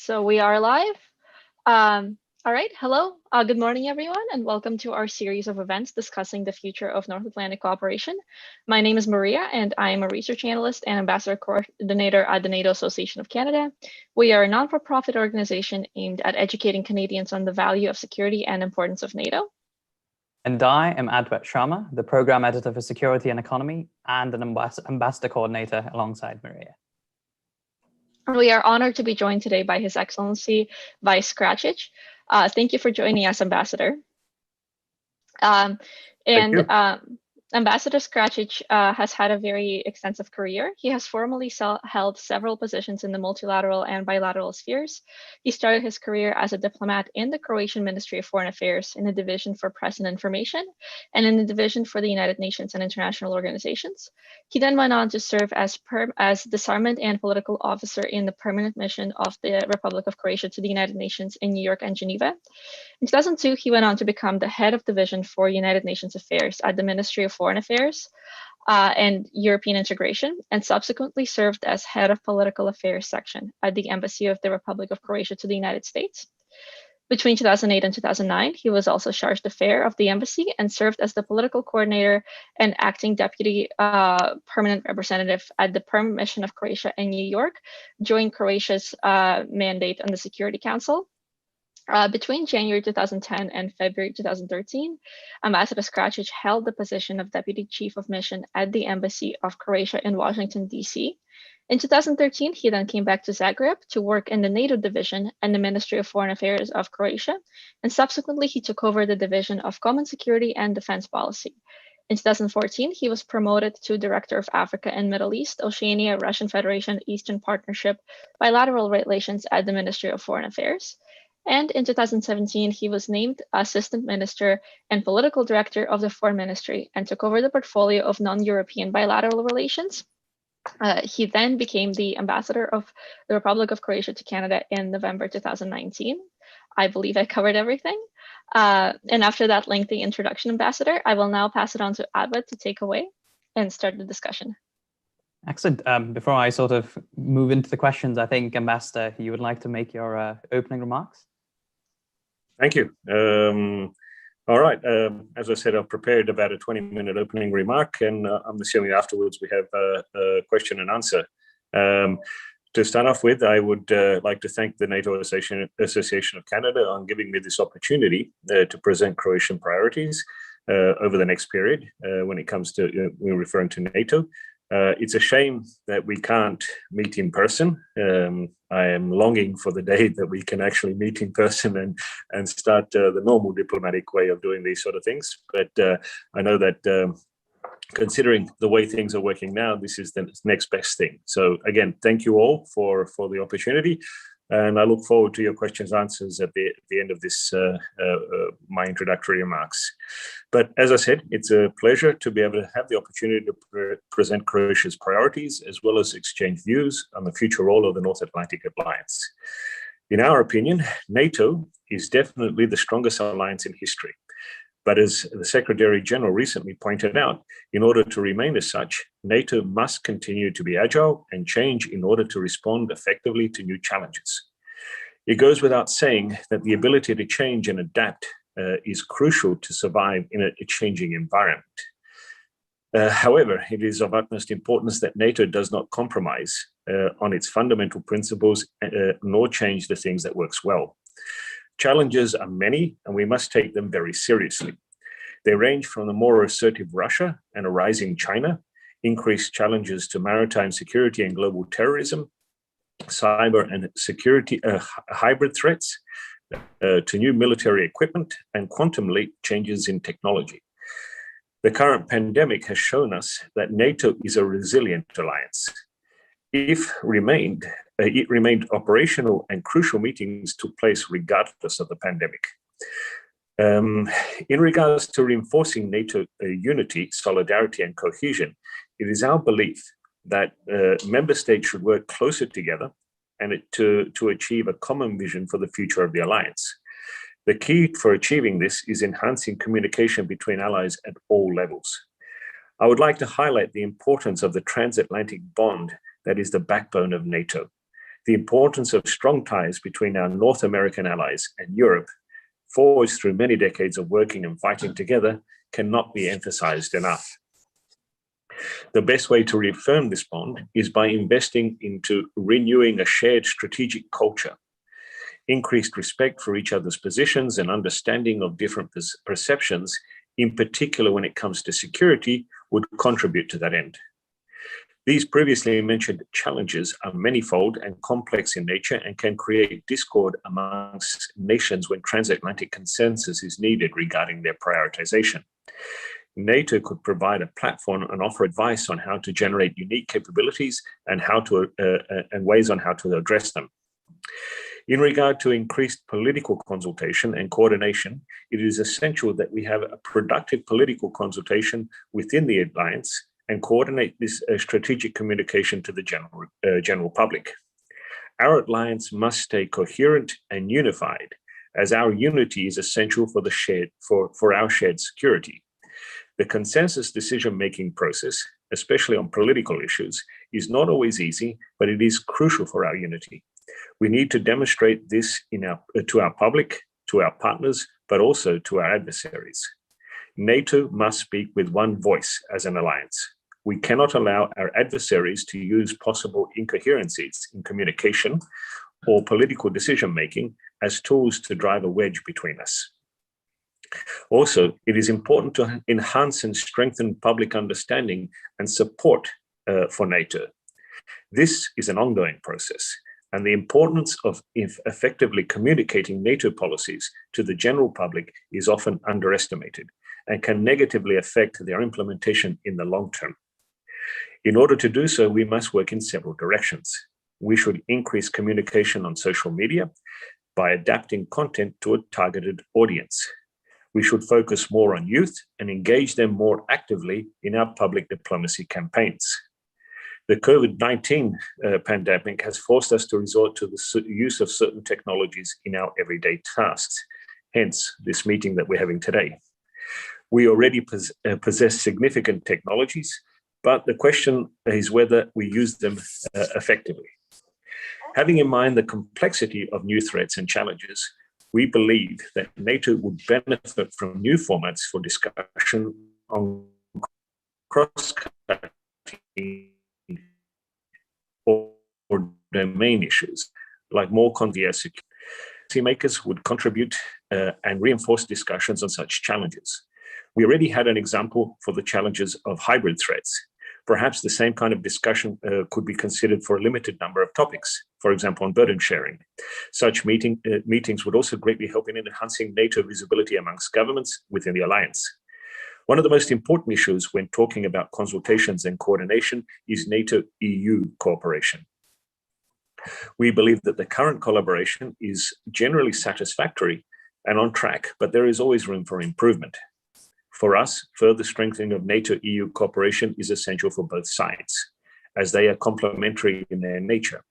So we are live. All right, hello. Good morning, everyone, and welcome to our series of events discussing the future of North Atlantic cooperation. My name is Maria, and I am a research analyst and ambassador coordinator at the NATO Association of Canada. We are a non-for-profit organization aimed at educating Canadians on the value of security and importance of NATO. And I am Adwet Sharma, the program editor for Security and Economy and an ambassador coordinator alongside Maria. We are honored to be joined today by His Excellency Vice Skračić. Thank you for joining us, Ambassador. Ambassador Skračić has had a very extensive career. He has formerly held several positions in the multilateral and bilateral spheres. He started his career as a diplomat in the Croatian Ministry of Foreign Affairs in the Division for Press and Information and in the Division for the United Nations and International Organizations. He then went on to serve as disarmament and political officer in the Permanent Mission of the Republic of Croatia to the United Nations in New York and Geneva. In 2002, he went on to become the head of division for United Nations Affairs at the Ministry of Foreign Affairs and European Integration, and subsequently served as head of political affairs section at the Embassy of the Republic of Croatia to the United States. Between 2008 and 2009, he was also chargé d'affaires of the embassy and served as the political coordinator and acting deputy permanent representative at the Permanent Mission of Croatia in New York during Croatia's mandate on the Security Council. Between January 2010 and February 2013, Ambassador Skračić held the position of Deputy Chief of Mission at the Embassy of Croatia in Washington, D.C. In 2013, he then came back to Zagreb to work in the NATO division and the Ministry of Foreign Affairs of Croatia, and subsequently he took over the Division of Common Security and Defense Policy. In 2014, he was promoted to Director of Africa and Middle East, Oceania, Russian Federation, Eastern Partnership, Bilateral Relations at the Ministry of Foreign Affairs. And in 2017, he was named Assistant Minister and Political Director of the Foreign Ministry and took over the portfolio of non-European bilateral relations. He then became the ambassador of the Republic of Croatia to Canada in November 2019. I believe I covered everything. And after that lengthy introduction, Ambassador, I will now pass it on to Adwet to take away and start the discussion. Excellent. Before I sort of move into the questions, I think, Ambassador, you would like to make your opening remarks? Thank you. All right. As I said, I've prepared about a 20-minute opening remark, and I'm assuming afterwards we have a question and answer. To start off with, I would like to thank the NATO Association of Canada on giving me this opportunity to present Croatian priorities over the next period when it comes to, we're referring to NATO. It's a shame that we can't meet in person. I am longing for the day that we can actually meet in person and start the normal diplomatic way of doing these sort of things. But I know that considering the way things are working now, this is the next best thing. So again, thank you all for the opportunity. And I look forward to your questions and answers at the end of this, my introductory remarks. But as I said, it's a pleasure to be able to have the opportunity to present Croatia's priorities, as well as exchange views on the future role of the North Atlantic Alliance. In our opinion, NATO is definitely the strongest alliance in history. But as the Secretary General recently pointed out, in order to remain as such, NATO must continue to be agile and change in order to respond effectively to new challenges. It goes without saying that the ability to change and adapt is crucial to survive in a changing environment. However, it is of utmost importance that NATO does not compromise on its fundamental principles nor change the things that works well. Challenges are many, and we must take them very seriously. They range from the more assertive Russia and a rising China, increased challenges to maritime security and global terrorism, cyber and security hybrid threats, to new military equipment and quantum leap changes in technology. The current pandemic has shown us that NATO is a resilient alliance. It remained operational, and crucial meetings took place regardless of the pandemic. In regards to reinforcing NATO unity, solidarity, and cohesion, it is our belief that member states should work closer together and to achieve a common vision for the future of the alliance. The key for achieving this is enhancing communication between allies at all levels. I would like to highlight the importance of the transatlantic bond that is the backbone of NATO. The importance of strong ties between our North American allies and Europe, forged through many decades of working and fighting together, cannot be emphasized enough. The best way to reaffirm this bond is by investing into renewing a shared strategic culture. Increased respect for each other's positions and understanding of different perceptions, in particular when it comes to security, would contribute to that end. These previously mentioned challenges are manifold and complex in nature and can create discord amongst nations when transatlantic consensus is needed regarding their prioritization. NATO could provide a platform and offer advice on how to generate unique capabilities and ways on how to address them. In regard to increased political consultation and coordination, it is essential that we have a productive political consultation within the alliance and coordinate this strategic communication to the general public. Our alliance must stay coherent and unified, as our unity is essential for our shared security. The consensus decision-making process, especially on political issues, is not always easy, but it is crucial for our unity. We need to demonstrate this to our public, to our partners, but also to our adversaries. NATO must speak with one voice as an alliance. We cannot allow our adversaries to use possible incoherencies in communication or political decision-making as tools to drive a wedge between us. Also, it is important to enhance and strengthen public understanding and support for NATO. This is an ongoing process, and the importance of effectively communicating NATO policies to the general public is often underestimated and can negatively affect their implementation in the long term. In order to do so, we must work in several directions. We should increase communication on social media by adapting content to a targeted audience. We should focus more on youth and engage them more actively in our public diplomacy campaigns. The COVID-19 pandemic has forced us to resort to the use of certain technologies in our everyday tasks, hence this meeting that we're having today. We already possess significant technologies, but the question is whether we use them effectively. Having in mind the complexity of new threats and challenges, we believe that NATO would benefit from new formats for discussion on cross-cutting or domain issues, like more convivial policymakers would contribute and reinforce discussions on such challenges. We already had an example for the challenges of hybrid threats. Perhaps the same kind of discussion could be considered for a limited number of topics, for example, on burden sharing. Such meetings would also greatly help in enhancing NATO visibility amongst governments within the alliance. One of the most important issues when talking about consultations and coordination is NATO EU cooperation. We believe that the current collaboration is generally satisfactory and on track, but there is always room for improvement. For us, further strengthening of NATO EU cooperation is essential for both sides, as they are complementary in their nature.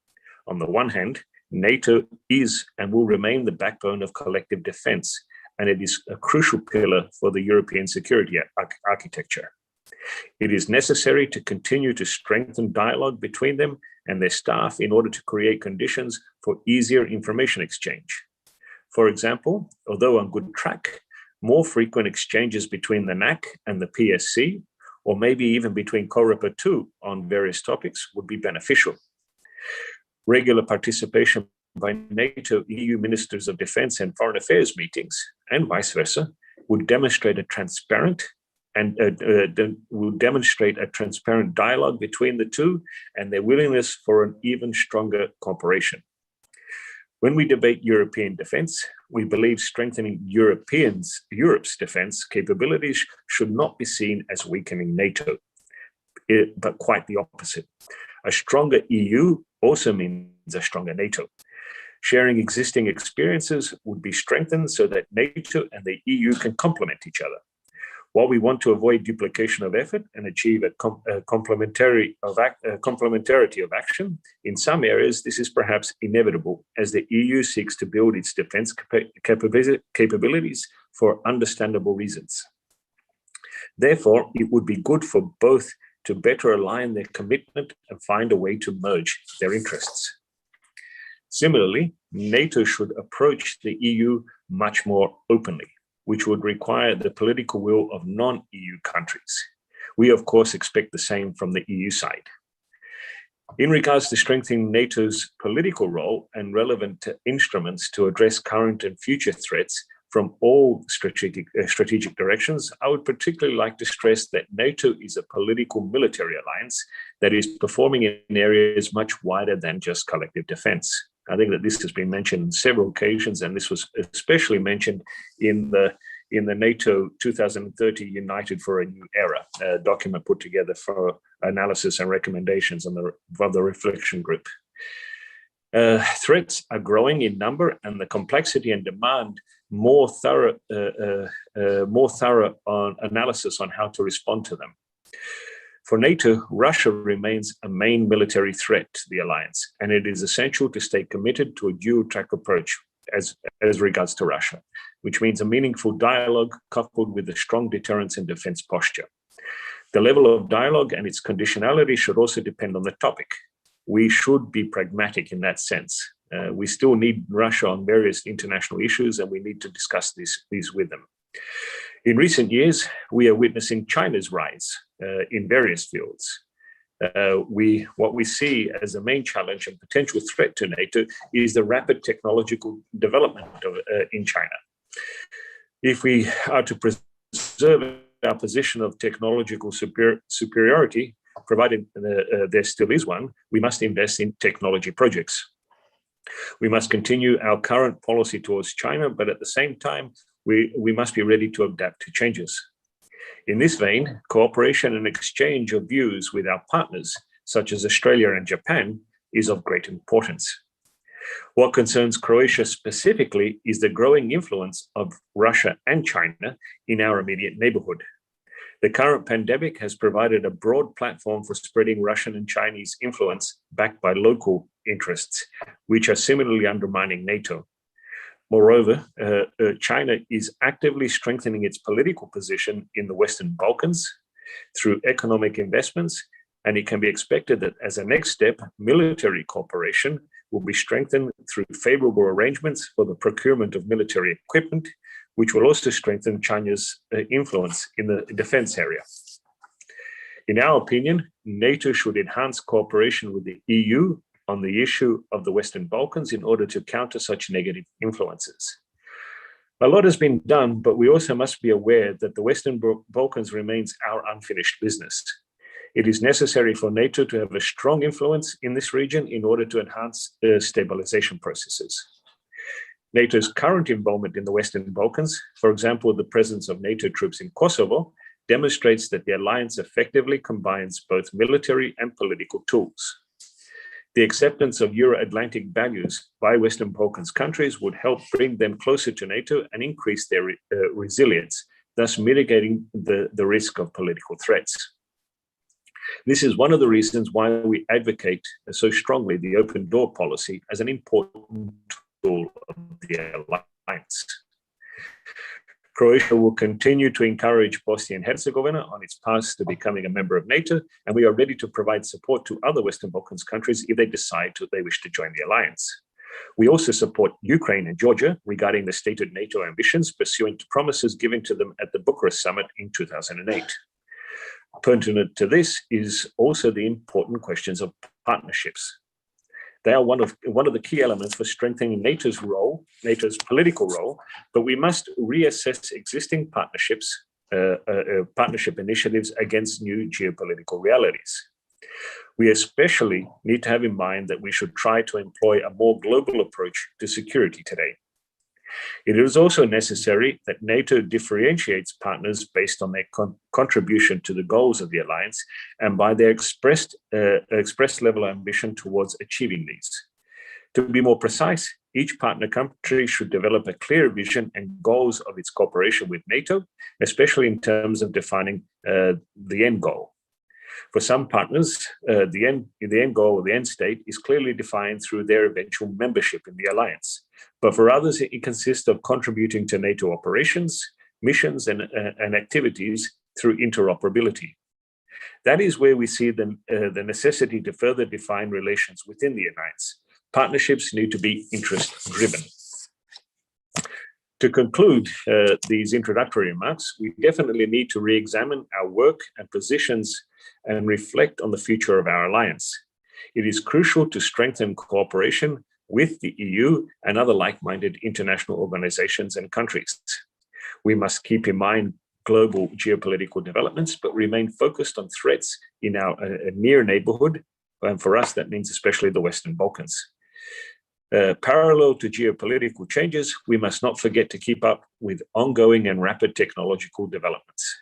On the one hand, NATO is and will remain the backbone of collective defense, and it is a crucial pillar for the European security architecture. It is necessary to continue to strengthen dialogue between them and their staff in order to create conditions for easier information exchange. For example, although on good track, more frequent exchanges between the NAC and the PSC, or maybe even between COREPER 2 on various topics, would be beneficial. Regular participation by NATO EU Ministers of Defense and Foreign Affairs meetings, and vice versa, would demonstrate a transparent dialogue between the two and their willingness for an even stronger cooperation. When we debate European defense, we believe strengthening Europe's defense capabilities should not be seen as weakening NATO, but quite the opposite. A stronger EU also means a stronger NATO. Sharing existing experiences would be strengthened so that NATO and the EU can complement each other. While we want to avoid duplication of effort and achieve a complementarity of action, in some areas this is perhaps inevitable as the EU seeks to build its defense capabilities for understandable reasons. Therefore, it would be good for both to better align their commitment and find a way to merge their interests. Similarly, NATO should approach the EU much more openly, which would require the political will of non-EU countries. We, of course, expect the same from the EU side. In regards to strengthening NATO's political role and relevant instruments to address current and future threats from all strategic directions, I would particularly like to stress that NATO is a political military alliance that is performing in areas much wider than just collective defense. I think that this has been mentioned on several occasions, and this was especially mentioned in the NATO 2030 United for a New Era document put together for analysis and recommendations on the reflection group. Threats are growing in number, and the complexity and demand more thorough on analysis on how to respond to them. For NATO, Russia remains a main military threat to the alliance, and it is essential to stay committed to a dual-track approach as regards to Russia, which means a meaningful dialogue coupled with a strong deterrence and defense posture. The level of dialogue and its conditionality should also depend on the topic. We should be pragmatic in that sense. We still need Russia on various international issues, and we need to discuss these with them. In recent years, we are witnessing China's rise in various fields. What we see as a main challenge and potential threat to NATO is the rapid technological development in China. If we are to preserve our position of technological superiority, provided there still is one, we must invest in technology projects. We must continue our current policy towards China, but at the same time, we must be ready to adapt to changes. In this vein, cooperation and exchange of views with our partners, such as Australia and Japan, is of great importance. What concerns Croatia specifically is the growing influence of Russia and China in our immediate neighborhood. The current pandemic has provided a broad platform for spreading Russian and Chinese influence backed by local interests, which are similarly undermining NATO. Moreover, China is actively strengthening its political position in the Western Balkans through economic investments, and it can be expected that as a next step, military cooperation will be strengthened through favorable arrangements for the procurement of military equipment, which will also strengthen China's influence in the defense area. In our opinion, NATO should enhance cooperation with the EU on the issue of the Western Balkans in order to counter such negative influences. A lot has been done, but we also must be aware that the Western Balkans remains our unfinished business. It is necessary for NATO to have a strong influence in this region in order to enhance stabilization processes. NATO's current involvement in the Western Balkans, for example, the presence of NATO troops in Kosovo, demonstrates that the alliance effectively combines both military and political tools. The acceptance of Euro-Atlantic values by Western Balkans countries would help bring them closer to NATO and increase their resilience, thus mitigating the risk of political threats. This is one of the reasons why we advocate so strongly the open door policy as an important tool of the alliance. Croatia will continue to encourage Bosnia and Herzegovina on its path to becoming a member of NATO, and we are ready to provide support to other Western Balkans countries if they decide they wish to join the alliance. We also support Ukraine and Georgia regarding the stated NATO ambitions pursuant to promises given to them at the Bucharest summit in 2008. Pertinent to this is also the important questions of partnerships. They are one of the key elements for strengthening NATO's political role, but we must reassess existing partnership initiatives against new geopolitical realities. We especially need to have in mind that we should try to employ a more global approach to security today. It is also necessary that NATO differentiates partners based on their contribution to the goals of the alliance and by their expressed level of ambition towards achieving these. To be more precise, each partner country should develop a clear vision and goals of its cooperation with NATO, especially in terms of defining the end goal. For some partners, the end goal or the end state is clearly defined through their eventual membership in the alliance. But for others, it consists of contributing to NATO operations, missions, and activities through interoperability. That is where we see the necessity to further define relations within the alliance, Partnerships need to be interest-driven. To conclude these introductory remarks, we definitely need to re-examine our work and positions and reflect on the future of our alliance. It is crucial to strengthen cooperation with the EU and other like-minded international organizations and countries. We must keep in mind global geopolitical developments, but remain focused on threats in our near neighborhood, and for us that means especially the Western Balkans. Parallel to geopolitical changes, we must not forget to keep up with ongoing and rapid technological developments.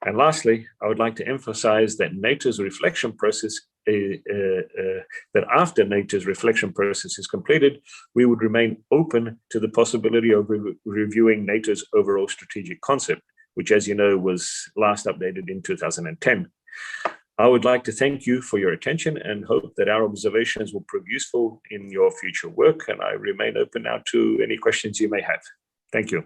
And lastly, I would like to emphasize that NATO's reflection process, that after NATO's reflection process is completed, we would remain open to the possibility of reviewing NATO's overall strategic concept, which, as you know, was last updated in 2010. I would like to thank you for your attention and hope that our observations will prove useful in your future work. And I remain open now to any questions you may have. Thank you.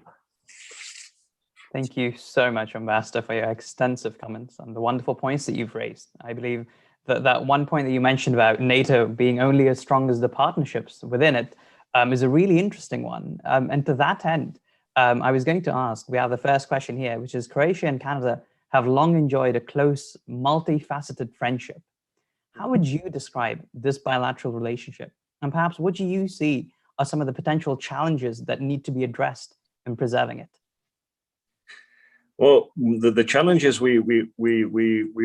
Thank you so much, Ambassador, for your extensive comments and the wonderful points that you've raised. I believe that that one point that you mentioned about NATO being only as strong as the partnerships within it is a really interesting one. And to that end, I was going to ask, we have the first question here, which is Croatia and Canada have long enjoyed a close, multifaceted friendship. How would you describe this bilateral relationship? And perhaps what do you see are some of the potential challenges that need to be addressed in preserving it? Well, the challenges we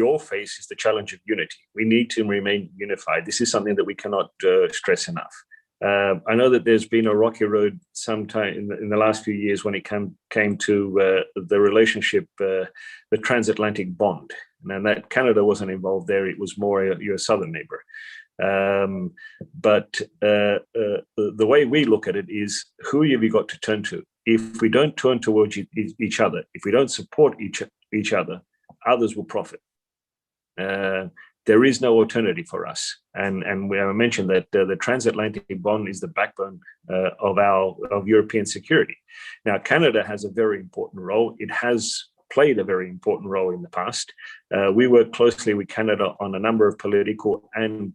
all face is the challenge of unity. We need to remain unified. This is something that we cannot stress enough. I know that there's been a rocky road sometime in the last few years when it came to the relationship, the transatlantic bond, and that Canada wasn't involved there. It was more your southern neighbor. But the way we look at it is, who have you got to turn to? If we don't turn towards each other, if we don't support each other, others will profit. There is no alternative for us. And we have mentioned that the transatlantic bond is the backbone of European security. Now, Canada has a very important role. It has played a very important role in the past. We work closely with Canada on a number of political and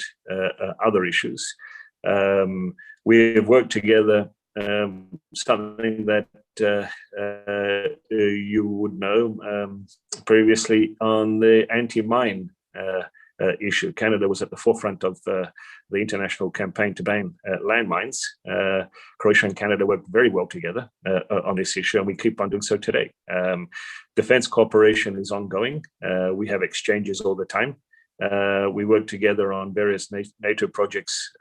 other issues. We have worked together, something that you would know previously on the anti-mine issue. Canada was at the forefront of the international campaign to ban landmines. Croatia and Canada worked very well together on this issue, and we keep on doing so today. Defense cooperation is ongoing. We have exchanges all the time. We work together on various NATO projects,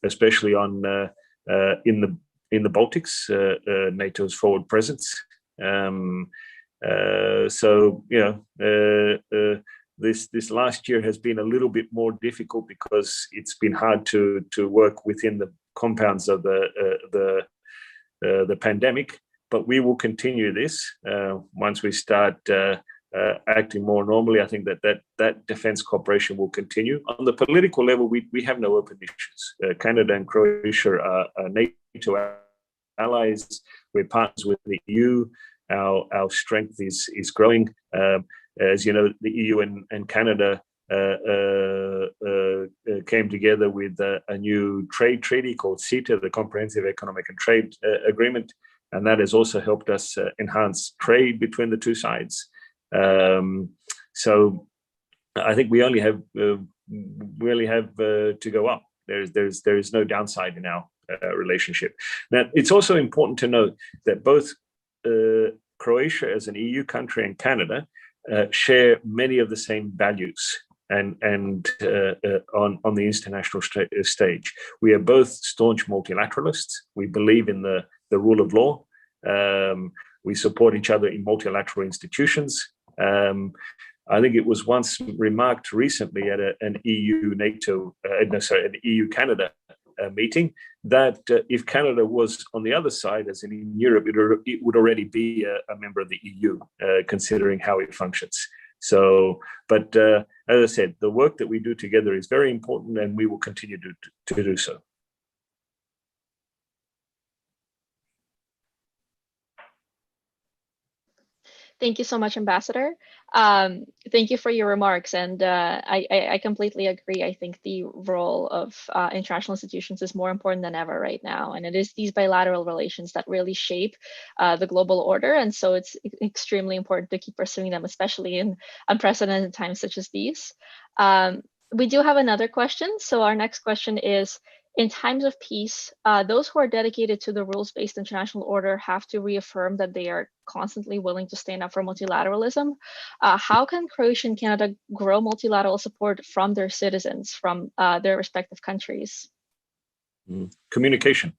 especially on in the Baltics, NATO's forward presence. So, you know, this last year has been a little bit more difficult because it's been hard to work within the compounds of the pandemic. But we will continue this once we start acting more normally. I think that defense cooperation will continue. On the political level, we have no open issues. Canada and Croatia are NATO allies. We're partners with the EU. Our strength is growing. As you know, the EU and Canada came together with a new trade treaty called CETA, the Comprehensive Economic and Trade Agreement, and that has also helped us enhance trade between the two sides. So I think we only have to go up. There is no downside in our relationship. Now, it's also important to note that both Croatia as an EU country and Canada share many of the same values and on the international stage. We are both staunch multilateralists. We believe in the rule of law. We support each other in multilateral institutions. I think it was once remarked recently at an EU-Canada meeting that if Canada was on the other side, as in Europe, it would already be a member of the EU, considering how it functions. So, but as I said, the work that we do together is very important, and we will continue to do so. Thank you so much, Ambassador. Thank you for your remarks, and I completely agree. I think the role of international institutions is more important than ever right now, and it is these bilateral relations that really shape the global order, and so it's extremely important to keep pursuing them, especially in unprecedented times such as these. We do have another question. So our next question is, in times of peace, those who are dedicated to the rules-based international order have to reaffirm that they are constantly willing to stand up for multilateralism. How can Croatia and Canada grow multilateral support from their citizens, from their respective countries? Communication.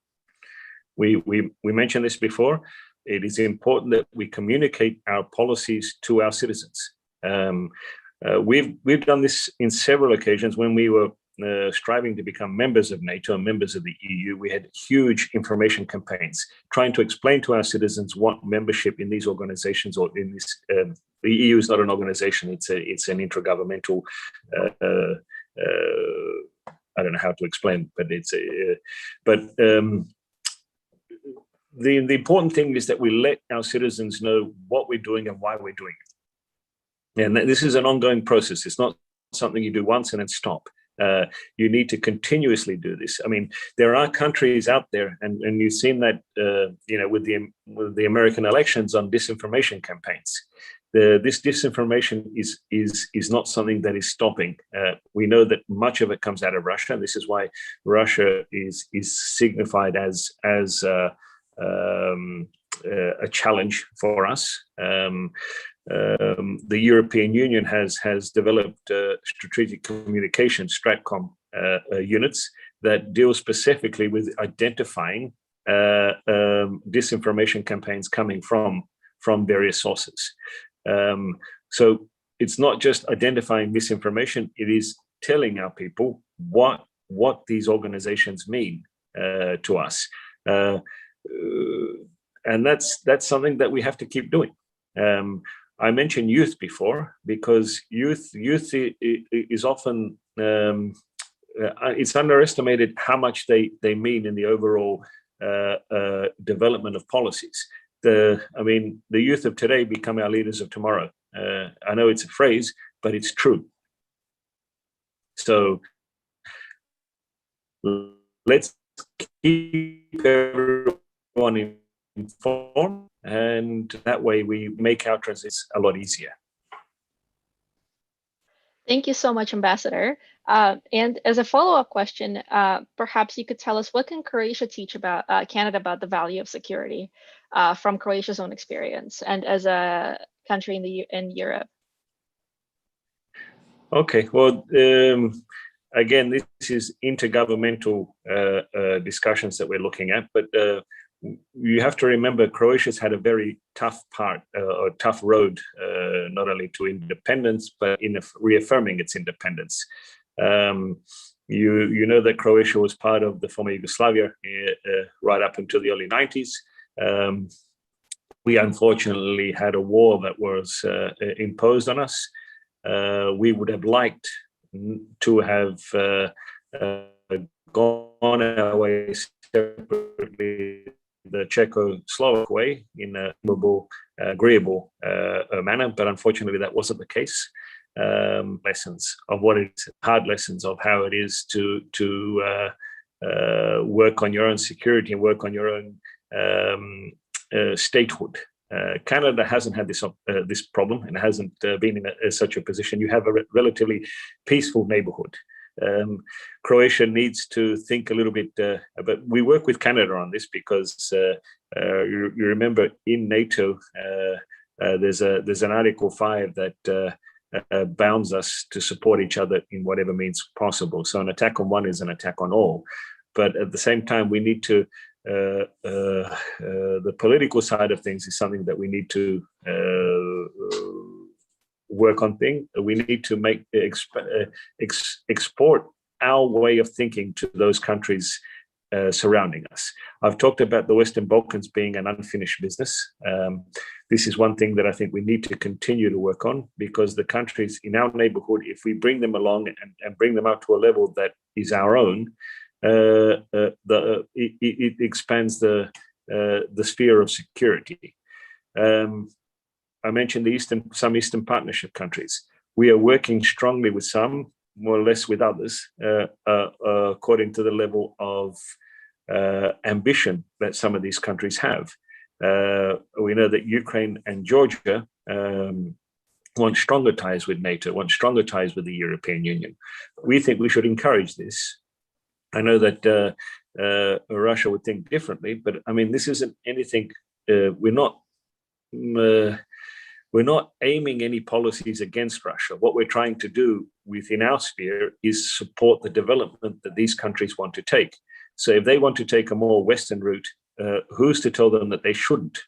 We mentioned this before. It is important that we communicate our policies to our citizens. We've done this in several occasions when we were striving to become members of NATO and members of the EU. We had huge information campaigns trying to explain to our citizens what membership in these organizations, or in this, the EU is not an organization, it's an intergovernmental, I don't know how to explain, but the important thing is that we let our citizens know what we're doing and why we're doing it. And this is an ongoing process. It's not something you do once and then stop. You need to continuously do this. I mean, there are countries out there, and you've seen that, with the American elections, on disinformation campaigns. This disinformation is not something that is stopping. We know that much of it comes out of Russia. This is why Russia is signified as a challenge for us. The European Union has developed strategic communication, STRATCOM units that deal specifically with identifying disinformation campaigns coming from various sources. So it's not just identifying misinformation, it is telling our people what these organizations mean to us. And that's something that we have to keep doing. I mentioned youth before, because youth is often, it's underestimated how much they mean in the overall development of policies. The youth of today become our leaders of tomorrow. I know it's a phrase, but it's true. So let's keep everyone informed, and that way we make our transition a lot easier. Thank you so much, Ambassador. And as a follow-up question, perhaps you could tell us, what can Croatia teach about Canada about the value of security from Croatia's own experience and as a country in Europe? Okay, well, again, this is intergovernmental discussions that we're looking at, but you have to remember Croatia's had a very tough road, not only to independence, but in reaffirming its independence. You know that Croatia was part of the former Yugoslavia right up until the early 90s. We unfortunately had a war that was imposed on us. We would have liked to have gone our way separately, the Czechoslovak way, in a agreeable manner, but unfortunately that wasn't the case. Lessons of hard lessons of how it is to work on your own security and work on your own statehood. Canada hasn't had this problem and hasn't been in such a position. You have a relatively peaceful neighborhood. Croatia needs to think a little bit, but we work with Canada on this because you remember in NATO there's an Article 5 that bounds us to support each other in whatever means possible. So an attack on one is an attack on all, but at the same time we need to the political side of things is something that we need to work on. We need to make export our way of thinking to those countries surrounding us. I've talked about the Western Balkans being an unfinished business. This is one thing that I think we need to continue to work on, because the countries in our neighborhood, if we bring them along and bring them up to a level that is our own, it expands the sphere of security. I mentioned some Eastern Partnership countries. We are working strongly with some, more or less with others, according to the level of ambition that some of these countries have. We know that Ukraine and Georgia want stronger ties with NATO, want stronger ties with the European Union. We think we should encourage this. I know that Russia would think differently, but I mean, this isn't anything. We're not aiming any policies against Russia. What we're trying to do within our sphere is support the development that these countries want to take. So if they want to take a more Western route, who's to tell them that they shouldn't?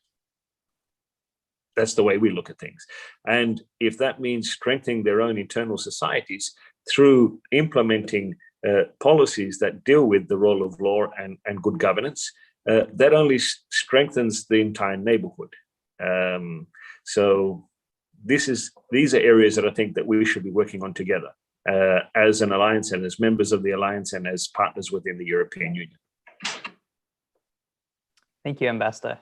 That's the way we look at things. And if that means strengthening their own internal societies through implementing policies that deal with the rule of law and good governance, that only strengthens the entire neighborhood. So these are areas that I think that we should be working on together as an alliance and as members of the alliance and as partners within the European Union. Thank you, Ambassador,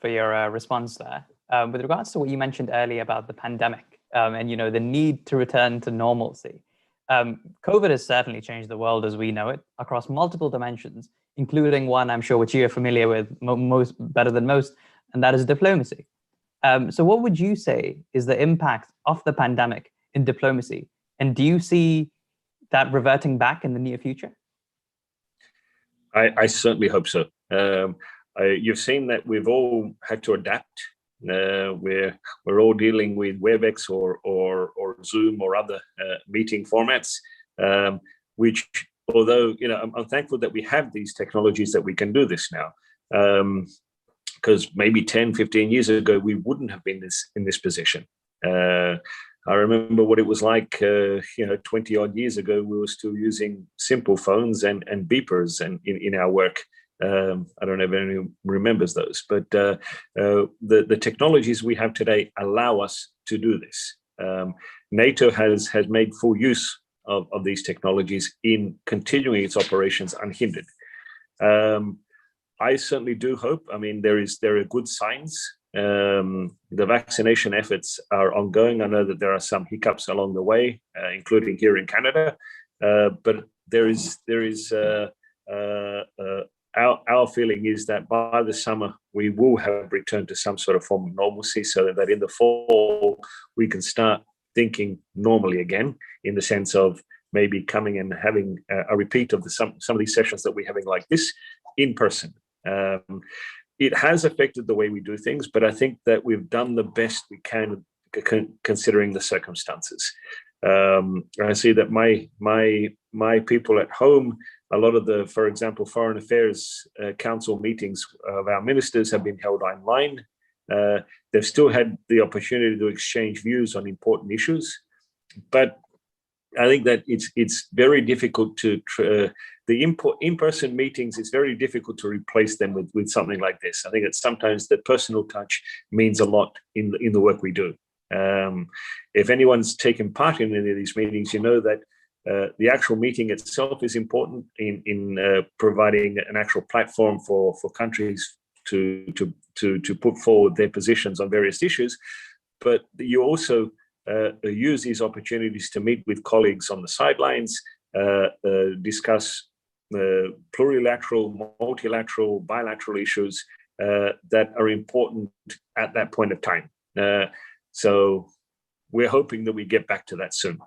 for your response there. With regards to what you mentioned earlier about the pandemic and the need to return to normalcy, COVID has certainly changed the world as we know it across multiple dimensions, including one I'm sure which you're familiar with better than most, and that is diplomacy. So what would you say is the impact of the pandemic in diplomacy? And do you see that reverting back in the near future? I certainly hope so. You've seen that we've all had to adapt. We're all dealing with WebEx or Zoom or other meeting formats, which, although I'm thankful that we have these technologies that we can do this now. Because maybe 10, 15 years ago, we wouldn't have been in this position. I remember what it was like, 20 odd years ago, we were still using simple phones and beepers in our work. I don't know if anyone remembers those, but the technologies we have today allow us to do this. NATO has made full use of these technologies in continuing its operations unhindered. I certainly do hope. I mean, there are good signs. The vaccination efforts are ongoing. I know that there are some hiccups along the way, including here in Canada, but our feeling is that by the summer we will have returned to some sort of form of normalcy, so that in the fall we can start thinking normally again, in the sense of maybe coming and having a repeat of some of these sessions that we're having like this in person. It has affected the way we do things, but I think that we've done the best we can considering the circumstances. I see that my people at home, a lot of the, for example, Foreign Affairs Council meetings of our ministers have been held online. They've still had the opportunity to exchange views on important issues, but I think that it's very difficult to the in-person meetings. It's very difficult to replace them with something like this. I think that sometimes the personal touch means a lot in the work we do. If anyone's taken part in any of these meetings, you know that the actual meeting itself is important in providing an actual platform for countries to put forward their positions on various issues, but you also use these opportunities to meet with colleagues on the sidelines, discuss plurilateral, multilateral, bilateral issues that are important at that point of time. So we're hoping that we get back to that soon.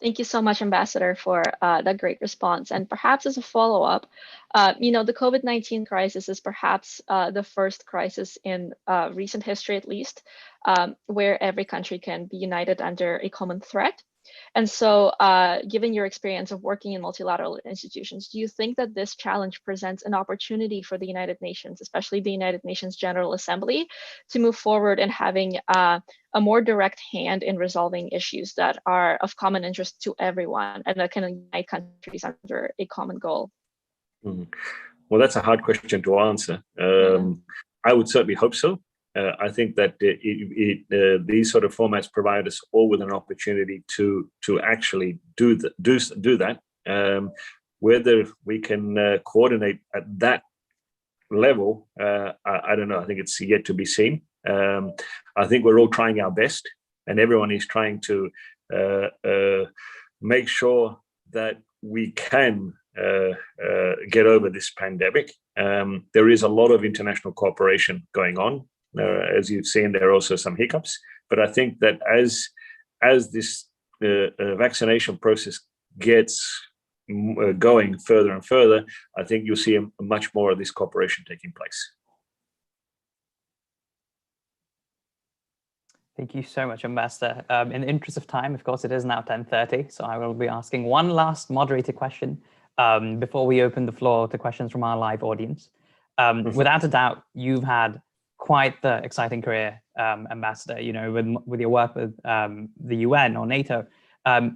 Thank you so much, Ambassador, for that great response. And perhaps as a follow-up, the COVID-19 crisis is perhaps the first crisis in recent history, at least, where every country can be united under a common threat. And so, given your experience of working in multilateral institutions, do you think that this challenge presents an opportunity for the United Nations, especially the United Nations General Assembly, to move forward in having a more direct hand in resolving issues that are of common interest to everyone and that can unite countries under a common goal? Well, that's a hard question to answer. I would certainly hope so. I think that these sort of formats provide us all with an opportunity to actually do that. Whether we can coordinate at that level, I don't know. I think it's yet to be seen. I think we're all trying our best, and everyone is trying to make sure that we can get over this pandemic. There is a lot of international cooperation going on. As you've seen, there are also some hiccups, but I think that as this vaccination process gets going further and further, I think you'll see much more of this cooperation taking place. Thank you so much, Ambassador. In the interest of time, of course, it is now 10:30, so I will be asking one last moderated question before we open the floor to questions from our live audience. Without a doubt, you've had quite the exciting career, Ambassador, you know, with your work with the UN or NATO.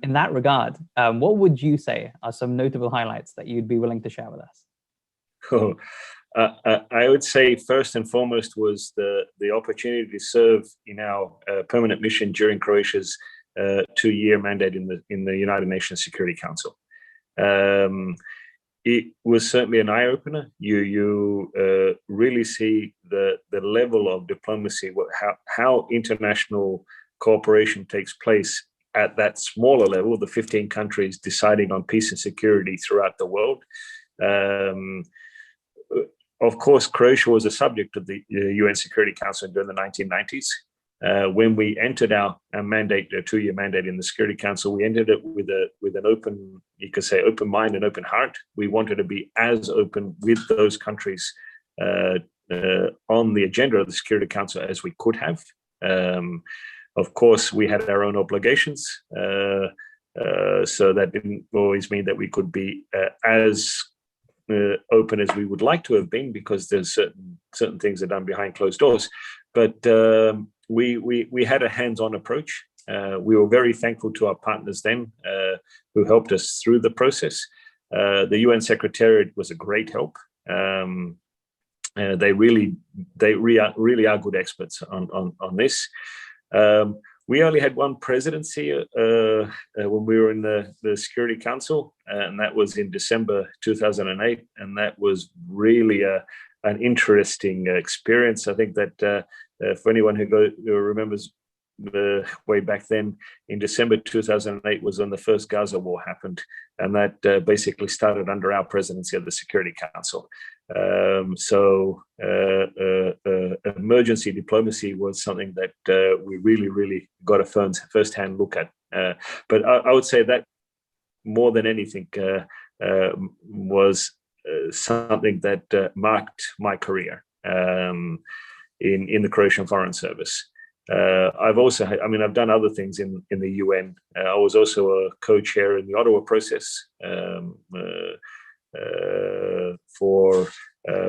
In that regard, what would you say are some notable highlights that you'd be willing to share with us? Oh, I would say first and foremost was the opportunity to serve in our permanent mission during Croatia's 2-year mandate in the United Nations Security Council. It was certainly an eye-opener. You really see the level of diplomacy, how international cooperation takes place at that smaller level, the 15 countries deciding on peace and security throughout the world. Of course, Croatia was a subject of the UN Security Council during the 1990s. When we entered our mandate, a 2-year mandate in the Security Council, we entered it with an open, you could say, open mind and open heart. We wanted to be as open with those countries on the agenda of the Security Council as we could have. Of course, we had our own obligations, so that didn't always mean that we could be as open as we would like to have been, because there's certain things that are done behind closed doors. But we had a hands-on approach. We were very thankful to our partners then, who helped us through the process. The UN Secretariat was a great help. They really are good experts on this. We only had one presidency when we were in the Security Council, and that was in December 2008, and that was really an interesting experience. I think that for anyone who remembers way back then, in December 2008 was when the first Gaza war happened, and that basically started under our presidency of the Security Council. So emergency diplomacy was something that we really got a first-hand look at. But I would say that more than anything was something that marked my career in the Croatian Foreign Service. I've also, I've done other things in the UN. I was also a co-chair in the Ottawa process for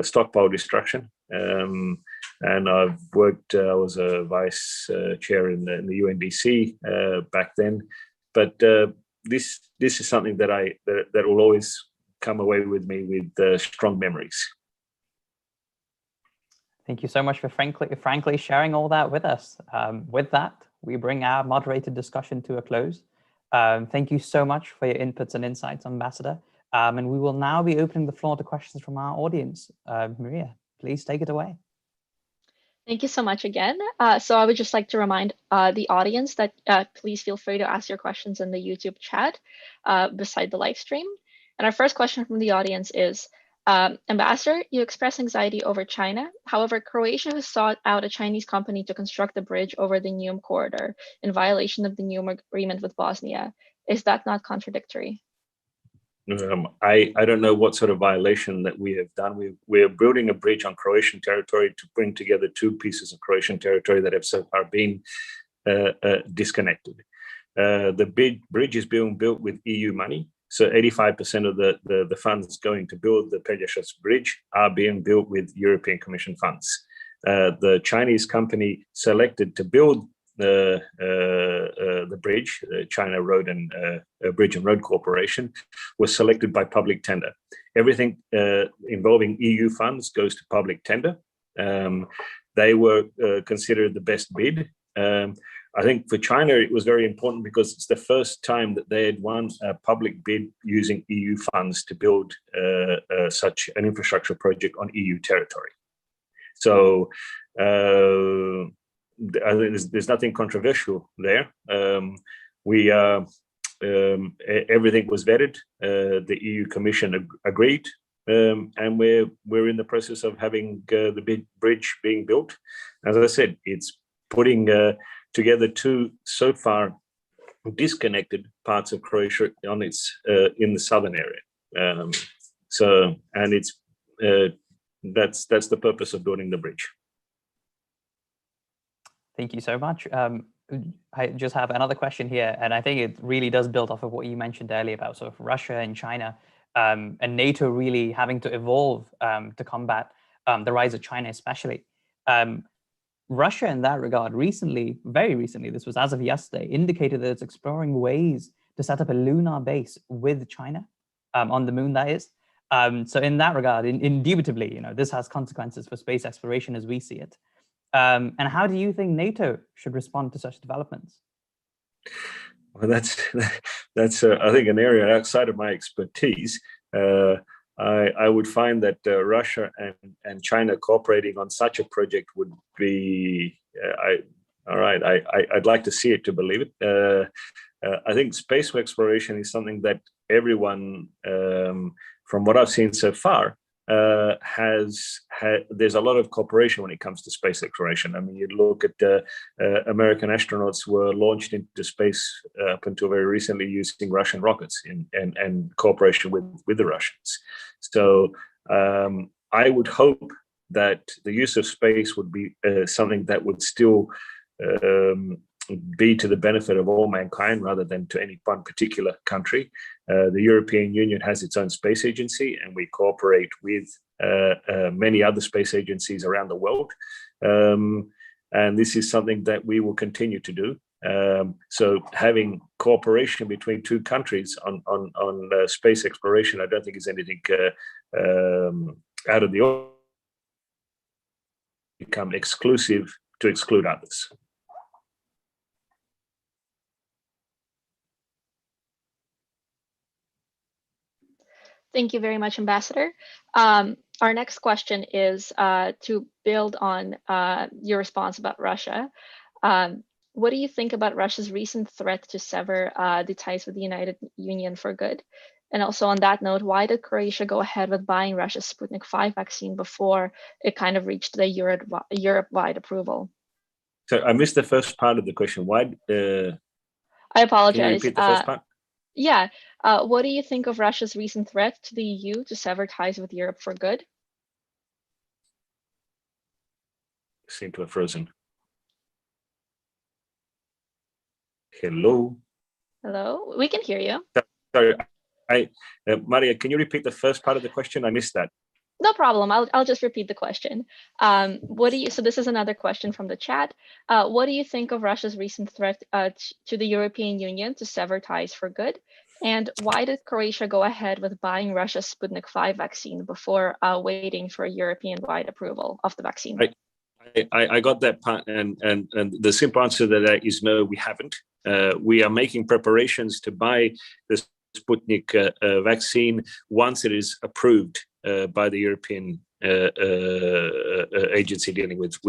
stockpile destruction, and I've worked. I was a vice chair in the UNDC back then. But this is something that that will always come away with me with strong memories. Thank you so much for frankly sharing all that with us. With that, we bring our moderated discussion to a close. Thank you so much for your inputs and insights, Ambassador. And we will now be opening the floor to questions from our audience. Maria, please take it away. Thank you so much again. So I would just like to remind the audience that please feel free to ask your questions in the YouTube chat beside the live stream. And our first question from the audience is, Ambassador, you express anxiety over China. However, Croatia has sought out a Chinese company to construct the bridge over the Neum corridor in violation of the Neum agreement with Bosnia. Is that not contradictory? I don't know what sort of violation that we have done. We're building a bridge on Croatian territory to bring together two pieces of Croatian territory that have so far been disconnected. The bridge is being built with EU money. So 85% of the funds going to build the Pelješac Bridge are being built with European Commission funds. The Chinese company selected to build the bridge, the China Road and Bridge and Road Corporation, was selected by public tender. Everything involving EU funds goes to public tender. They were considered the best bid. I think for China, it was very important because it's the first time that they had won a public bid using EU funds to build such an infrastructure project on EU territory. So I think there's nothing controversial there. Everything was vetted. The EU Commission agreed, and we're in the process of having the big bridge being built. As I said, it's putting together two so far disconnected parts of Croatia on its in the southern area. That's the purpose of building the bridge. Thank you so much. I just have another question here, and I think it really does build off of what you mentioned earlier about sort of Russia and China and NATO really having to evolve to combat the rise of China, especially. Russia, in that regard, very recently, this was as of yesterday, indicated that it's exploring ways to set up a lunar base with China on the moon, that is. So in that regard, indubitably, this has consequences for space exploration as we see it. And how do you think NATO should respond to such developments? Well, that's I think an area outside of my expertise. I would find that Russia and China cooperating on such a project would be I'd like to see it to believe it. I think space exploration is something that everyone, from what I've seen so far, there's a lot of cooperation when it comes to space exploration. I mean, you look at American astronauts were launched into space up until very recently using Russian rockets and cooperation with the Russians. So I would hope that the use of space would be something that would still be to the benefit of all mankind rather than to any one particular country. The European Union has its own space agency, and we cooperate with many other space agencies around the world. And this is something that we will continue to do. So having cooperation between two countries on space exploration, I don't think is anything out of the ordinary. Become exclusive to exclude others. Thank you very much, Ambassador. Our next question is to build on your response about Russia. What do you think about Russia's recent threat to sever the ties with the United Union for good? And also on that note, why did Croatia go ahead with buying Russia's Sputnik V vaccine before it kind of reached the Europe-wide approval? So I missed the first part of the question. Why? I apologize. Can you repeat the first part? Yeah. What do you think of Russia's recent threat to the EU to sever ties with Europe for good? Seem to have frozen. Hello? Hello? We can hear you. Sorry. Maria, can you repeat the first part of the question? I missed that. No problem. I'll just repeat the question. So this is another question from the chat. What do you think of Russia's recent threat to the European Union to sever ties for good? And why did Croatia go ahead with buying Russia's Sputnik V vaccine before waiting for European-wide approval of the vaccine? I got that part, and the simple answer to that is no, we haven't. We are making preparations to buy the Sputnik vaccine once it is approved by the European agency dealing with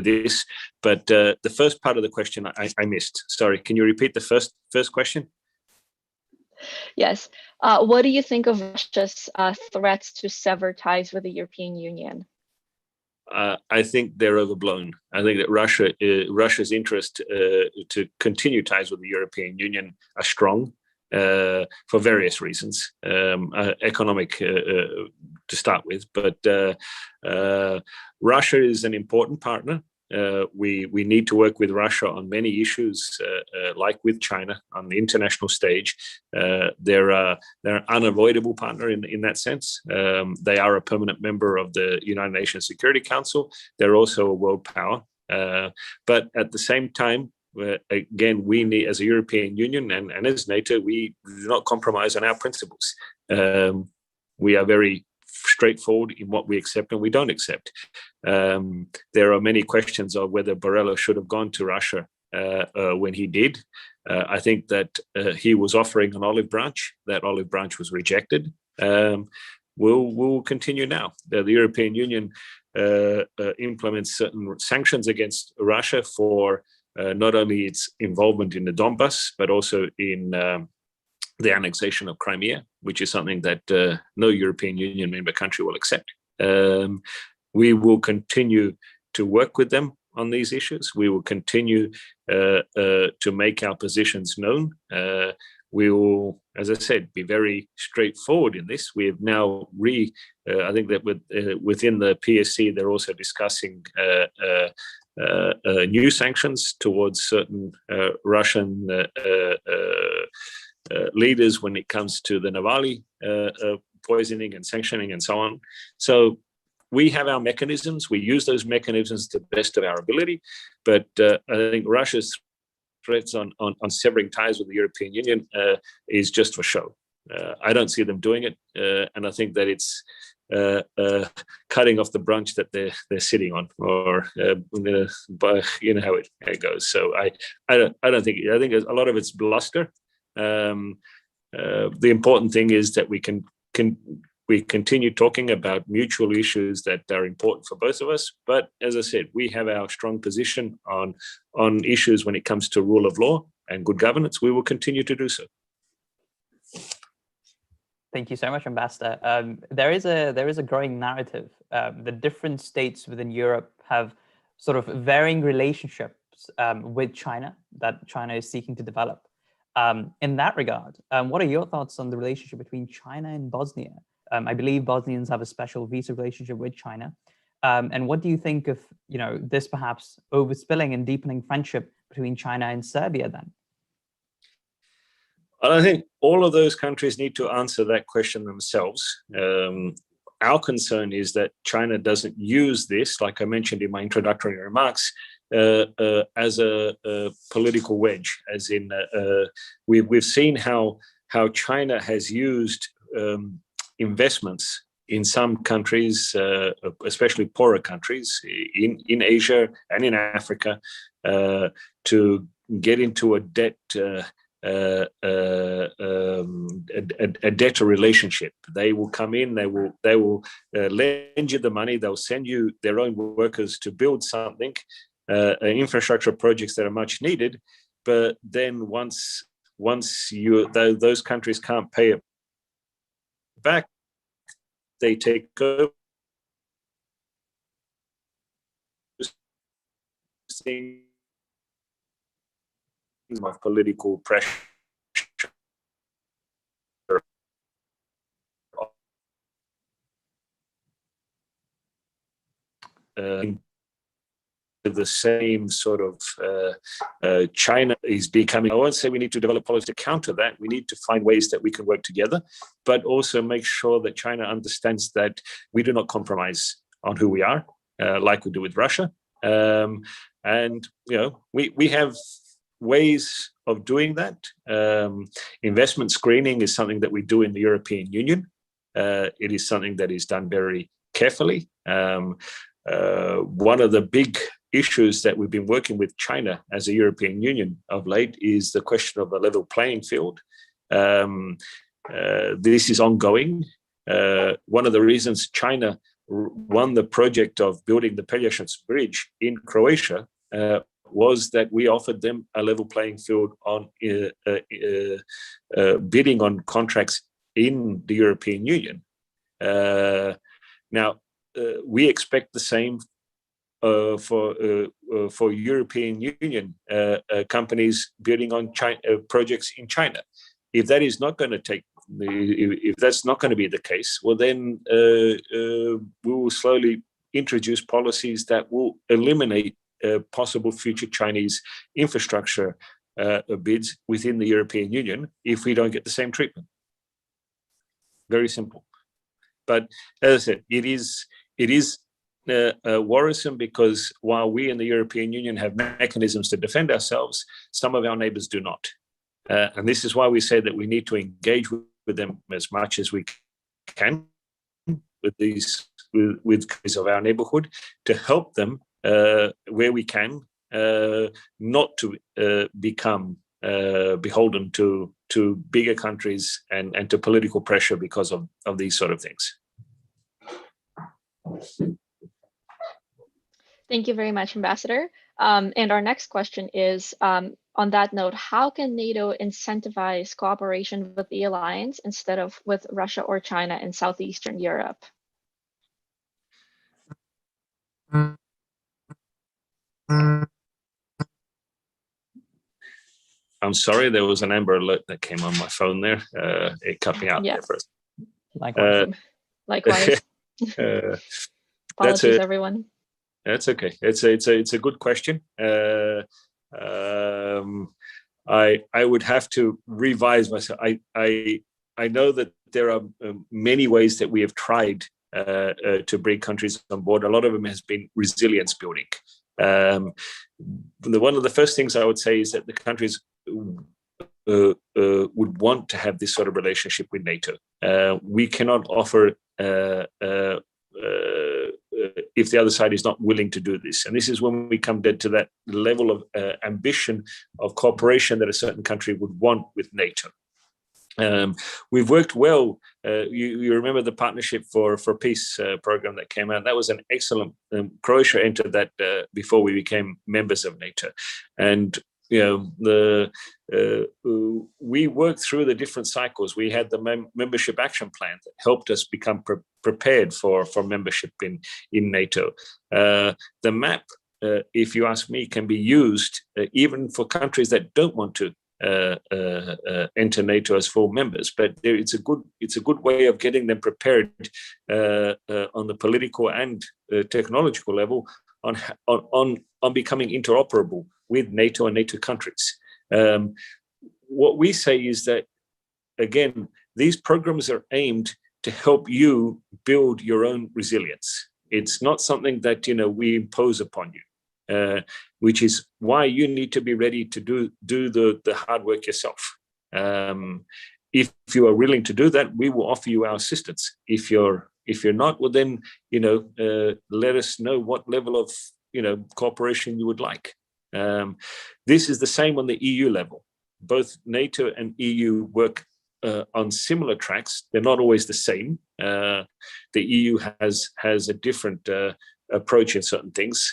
this. But the first part of the question I missed. Sorry, can you repeat the first question? Yes. What do you think of Russia's threats to sever ties with the European Union? I think they're overblown. I think that Russia's interest to continue ties with the European Union are strong. For various reasons, economic to start with, but Russia is an important partner. We need to work with Russia on many issues, like with China on the international stage. They're an unavoidable partner in that sense. They are a permanent member of the United Nations Security Council. They're also a world power, but at the same time, again, we need, as a European Union and as NATO, we do not compromise on our principles. We are very straightforward in what we accept and we don't accept. There are many questions of whether Borrello should have gone to Russia when he did. I think that he was offering an olive branch. That olive branch was rejected. We'll continue now. The European Union implements certain sanctions against Russia for not only its involvement in the Donbass, but also in the annexation of Crimea, which is something that no European Union member country will accept. We will continue to work with them on these issues. We will continue to make our positions known. We will, as I said, be very straightforward in this. We have now I think that within the PSC, they're also discussing new sanctions towards certain Russian leaders when it comes to the Navalny poisoning and sanctioning and so on. So we have our mechanisms. We use those mechanisms to the best of our ability. But I think Russia's threats on severing ties with the European Union is just for show. I don't see them doing it. And I think that it's cutting off the branch that they're sitting on, or but you know how it goes. So I don't think. I think a lot of it's bluster. The important thing is that we continue talking about mutual issues that are important for both of us. But as I said, we have our strong position on issues when it comes to rule of law and good governance. We will continue to do so. Thank you so much, Ambassador. There is a growing narrative. The different states within Europe have sort of varying relationships with China that China is seeking to develop. In that regard, what are your thoughts on the relationship between China and Bosnia? I believe Bosnians have a special visa relationship with China. And what do you think of this perhaps overspilling and deepening friendship between China and Serbia then? Well, I think all of those countries need to answer that question themselves. Our concern is that China doesn't use this, like I mentioned in my introductory remarks, as a political wedge. As in, we've seen how China has used investments in some countries, especially poorer countries in Asia and in Africa, to get into a debtor relationship. They will come in, they will lend you the money, they'll send you their own workers to build something, infrastructure projects that are much needed, but then once those countries can't pay it back, they take over of political pressure the same sort of China is becoming. I won't say we need to develop policy to counter that. We need to find ways that we can work together, but also make sure that China understands that we do not compromise on who we are, like we do with Russia. And we have ways of doing that. Investment screening is something that we do in the European Union. It is something that is done very carefully. One of the big issues that we've been working with China as a European Union of late is the question of a level playing field. This is ongoing. One of the reasons China won the project of building the Pelješac Bridge in Croatia was that we offered them a level playing field on bidding on contracts in the European Union. Now, we expect the same for European Union companies bidding on projects in China. If that is not going to if that's not going to be the case, well, then we will slowly introduce policies that will eliminate possible future Chinese infrastructure bids within the European Union if we don't get the same treatment. Very simple. But as I said, it is worrisome because while we in the European Union have mechanisms to defend ourselves, some of our neighbors do not. And this is why we say that we need to engage with them as much as we can with countries of our neighborhood to help them where we can not to become beholden to bigger countries and to political pressure because of these sort of things. Thank you very much, Ambassador. And our next question is, on that note, how can NATO incentivize cooperation with the alliance instead of with Russia or China in Southeastern Europe? I'm sorry, there was an Amber Alert that came on my phone there. It cut me out there first. Likewise. Apologies, everyone. That's okay. It's a good question. I would have to revise myself. I know that there are many ways that we have tried to bring countries on board. A lot of them has been resilience building. One of the first things I would say is that the countries would want to have this sort of relationship with NATO. We cannot offer if the other side is not willing to do this. And this is when we come to that level of ambition of cooperation that a certain country would want with NATO. We've worked well. You remember the Partnership for Peace program that came out? That was an excellent. Croatia entered that before we became members of NATO, and we worked through the different cycles. We had the membership action plan that helped us become prepared for membership in NATO. The map, if you ask me, can be used even for countries that don't want to enter NATO as full members, but it's a good way of getting them prepared on the political and technological level on becoming interoperable with NATO and NATO countries. What we say is that, again, these programs are aimed to help you build your own resilience. It's not something that we impose upon you, which is why you need to be ready to do the hard work yourself. If you are willing to do that, we will offer you our assistance. If you're not, well then let us know what level of cooperation you would like. This is the same on the EU level. Both NATO and EU work on similar tracks. They're not always the same. The EU has a different approach in certain things.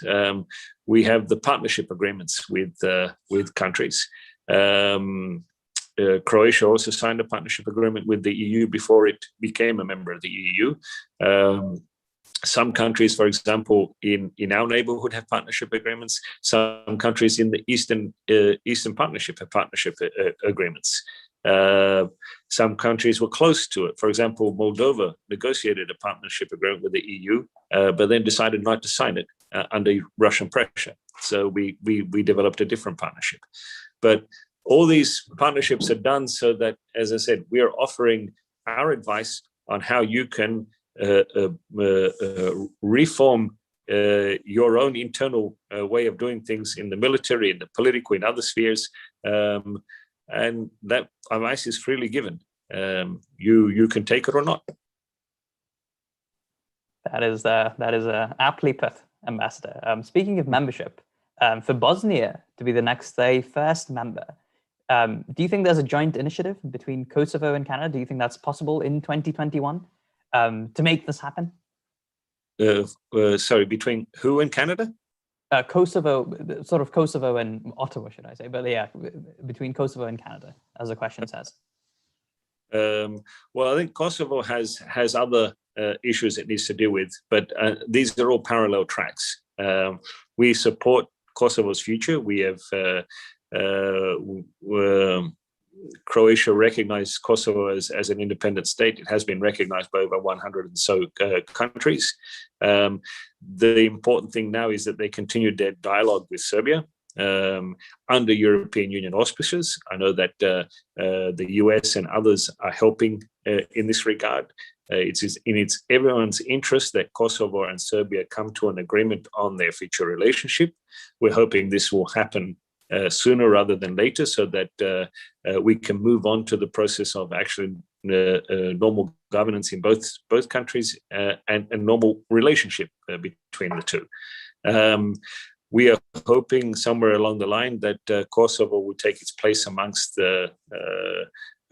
We have the partnership agreements with countries. Croatia also signed a partnership agreement with the EU before it became a member of the EU. Some countries, for example, in our neighborhood have partnership agreements. Some countries in the Eastern Partnership have partnership agreements. Some countries were close to it. For example, Moldova negotiated a partnership agreement with the EU, but then decided not to sign it under Russian pressure. So we developed a different partnership. But all these partnerships are done so that, as I said, we are offering our advice on how you can reform your own internal way of doing things in the military, in the political, in other spheres, and that advice is freely given. You can take it or not. That is aptly put, Ambassador. Speaking of membership, for Bosnia to be the next first member, do you think there's a joint initiative between Kosovo and Canada? Do you think that's possible in 2021 to make this happen? Sorry, between who and Canada? Kosovo and Ottawa, should I say? But yeah, between Kosovo and Canada, as the question says. Well, I think Kosovo has other issues it needs to deal with, but these are all parallel tracks. We support Kosovo's future. We have Croatia recognized Kosovo as an independent state. It has been recognized by over 100 and so countries. The important thing now is that they continued their dialogue with Serbia under European Union auspices. I know that the US and others are helping in this regard. It's everyone's interest that Kosovo and Serbia come to an agreement on their future relationship. We're hoping this will happen sooner rather than later, so that we can move on to the process of actually normal governance in both countries and normal relationship between the two. we are hoping somewhere along the line that Kosovo will take its place amongst the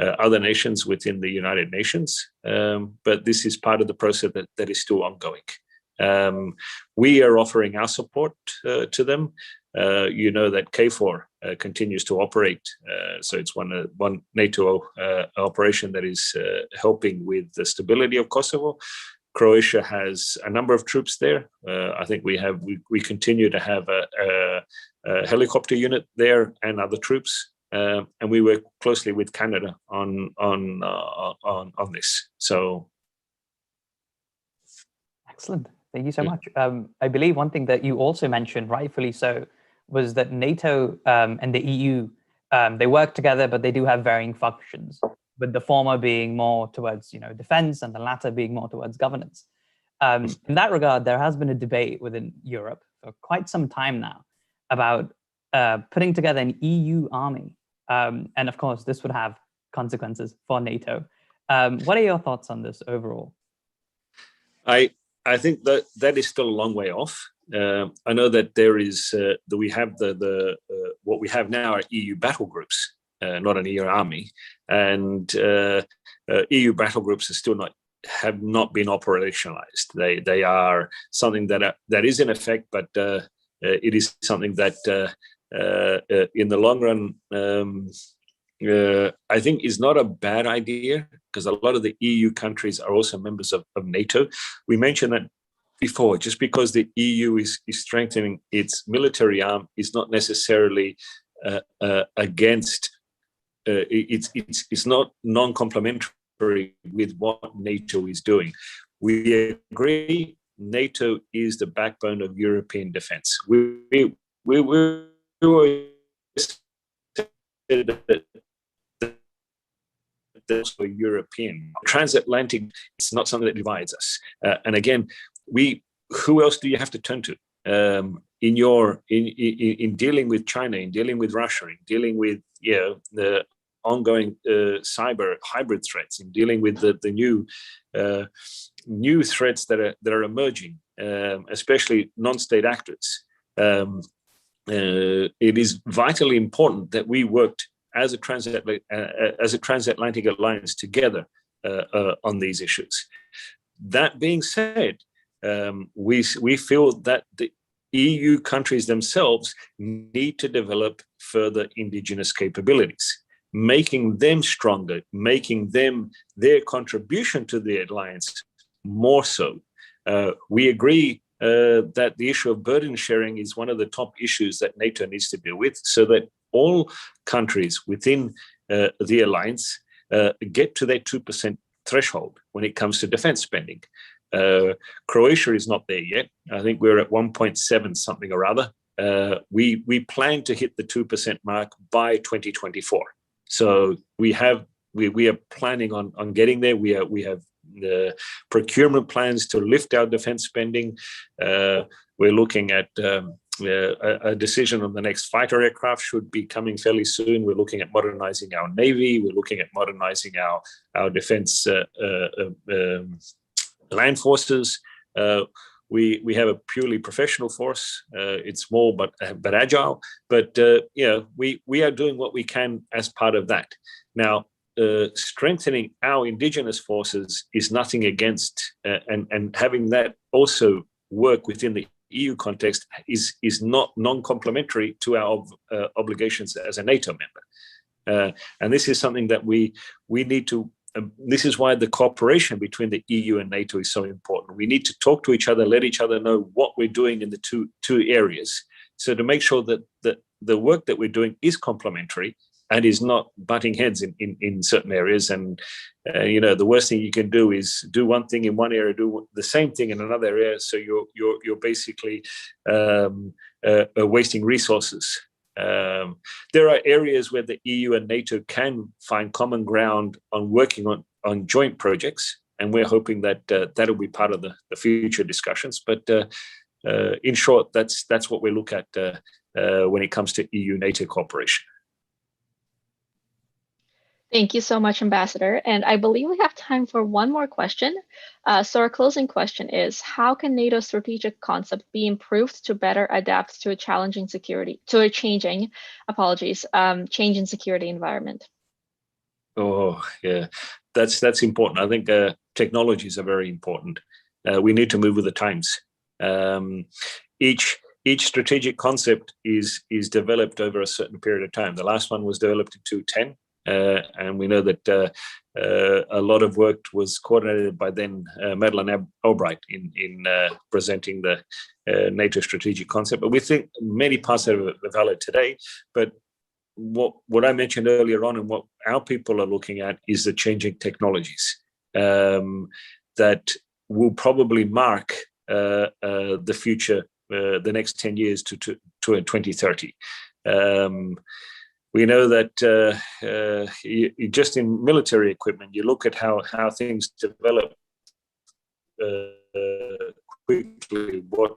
other nations within the United Nations. But this is part of the process that is still ongoing. We are offering our support to them. You know that KFOR continues to operate, so it's one NATO operation that is helping with the stability of Kosovo. Croatia has a number of troops there. I think we continue to have a helicopter unit there and other troops, and we work closely with Canada on this. So, excellent. Thank you so much. I believe one thing that you also mentioned, rightfully so, was that NATO and the EU, they work together, but they do have varying functions, with the former being more towards defense and the latter being more towards governance. In that regard, there has been a debate within Europe for quite some time now about putting together an EU army. And of course, this would have consequences for NATO. What are your thoughts on this overall? I think that is still a long way off. I know that there is that we have what we have now are EU battle groups, not an EU army, and EU battle groups have not been operationalized. They are something that is in effect, but it is something that in the long run I think is not a bad idea, because a lot of the EU countries are also members of NATO. We mentioned that before. Just because the EU is strengthening its military arm is not necessarily against. It's not non-complementary with what NATO is doing. We agree NATO is the backbone of European defense. We that's for European. Transatlantic, it's not something that divides us. And again, who else do you have to turn to in dealing with China, in dealing with Russia, in dealing with the ongoing cyber hybrid threats, in dealing with the new threats that are emerging, especially non-state actors. It is vitally important that we worked as a transatlantic alliance together on these issues. That being said, we feel that the EU countries themselves need to develop further indigenous capabilities, making them stronger, making them their contribution to the alliance more so. We agree that the issue of burden sharing is one of the top issues that NATO needs to deal with, so that all countries within the alliance get to their 2% threshold when it comes to defense spending. Croatia is not there yet. I think we're at 1.7 something or other. We plan to hit the 2% mark by 2024. So we are planning on getting there. We have the procurement plans to lift our defense spending. We're looking at a decision on the next fighter aircraft should be coming fairly soon. We're looking at modernizing our Navy. We're looking at modernizing our defense land forces. We have a purely professional force. It's small but agile. But we are doing what we can as part of that. Now, strengthening our indigenous forces is nothing against, and having that also work within the EU context is not non-complementary to our obligations as a NATO member. And this is something that we need to. This is why the cooperation between the EU and NATO is so important. We need to talk to each other, let each other know what we're doing in the two areas. So to make sure that the work that we're doing is complementary and is not butting heads in certain areas. And the worst thing you can do is do one thing in one area, do the same thing in another area. So you're basically wasting resources. There are areas where the EU and NATO can find common ground on working on joint projects, and we're hoping that that'll be part of the future discussions. But in short, that's what we look at when it comes to EU-NATO cooperation. Thank you so much, Ambassador. And I believe we have time for one more question. So our closing question is, how can NATO's strategic concept be improved to better adapt to a changing security environment? Oh, yeah, that's important. I think technologies are very important. We need to move with the times. Each strategic concept is developed over a certain period of time. The last one was developed in 2010. And we know that a lot of work was coordinated by then Madeleine Albright in presenting the NATO strategic concept. But we think many parts of it are valid today. But what I mentioned earlier on and what our people are looking at is the changing technologies that will probably mark the future, the next 10 years to 2030. We know that just in military equipment, you look at how things develop quickly. What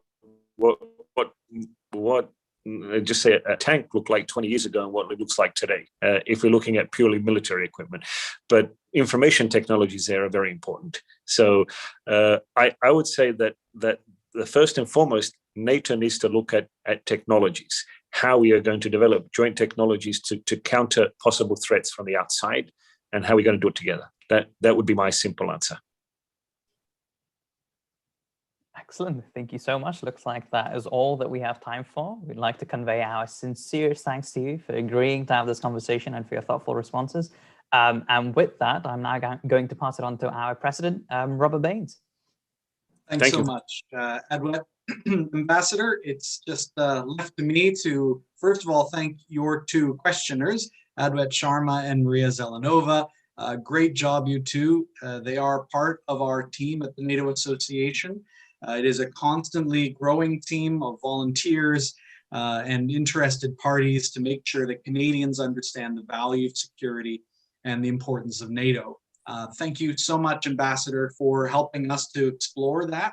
just say a tank looked like 20 years ago and what it looks like today, if we're looking at purely military equipment. But information technologies there are very important. So I would say that the first and foremost, NATO needs to look at technologies, how we are going to develop joint technologies to counter possible threats from the outside, and how we're going to do it together. That would be my simple answer. Excellent. Thank you so much. Looks like that is all that we have time for. We'd like to convey our sincere thanks to you for agreeing to have this conversation and for your thoughtful responses. And with that, I'm now going to pass it on to our president, Robert Baines. Thanks so much, Edward. Ambassador, it's just left to me to, first of all, thank your two questioners, Adwet Sharma and Maria Zelenova. Great job, you two. They are part of our team at the NATO Association. It is a constantly growing team of volunteers and interested parties to make sure that Canadians understand the value of security and the importance of NATO. Thank you so much, Ambassador, for helping us to explore that.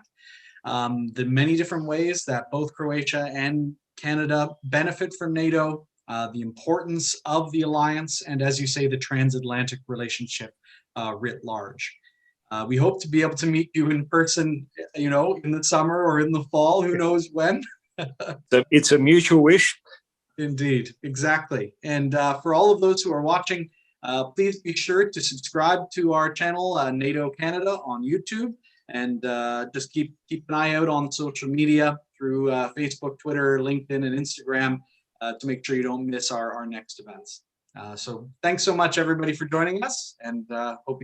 The many different ways that both Croatia and Canada benefit from NATO, the importance of the alliance, and as you say, the transatlantic relationship writ large. We hope to be able to meet you in person, in the summer or in the fall, who knows when. It's a mutual wish. Indeed, exactly. And for all of those who are watching, please be sure to subscribe to our channel, NATO Canada on YouTube, and just keep an eye out on social media through Facebook, Twitter, LinkedIn, and Instagram to make sure you don't miss our next events. So thanks so much, everybody, for joining us, and hope you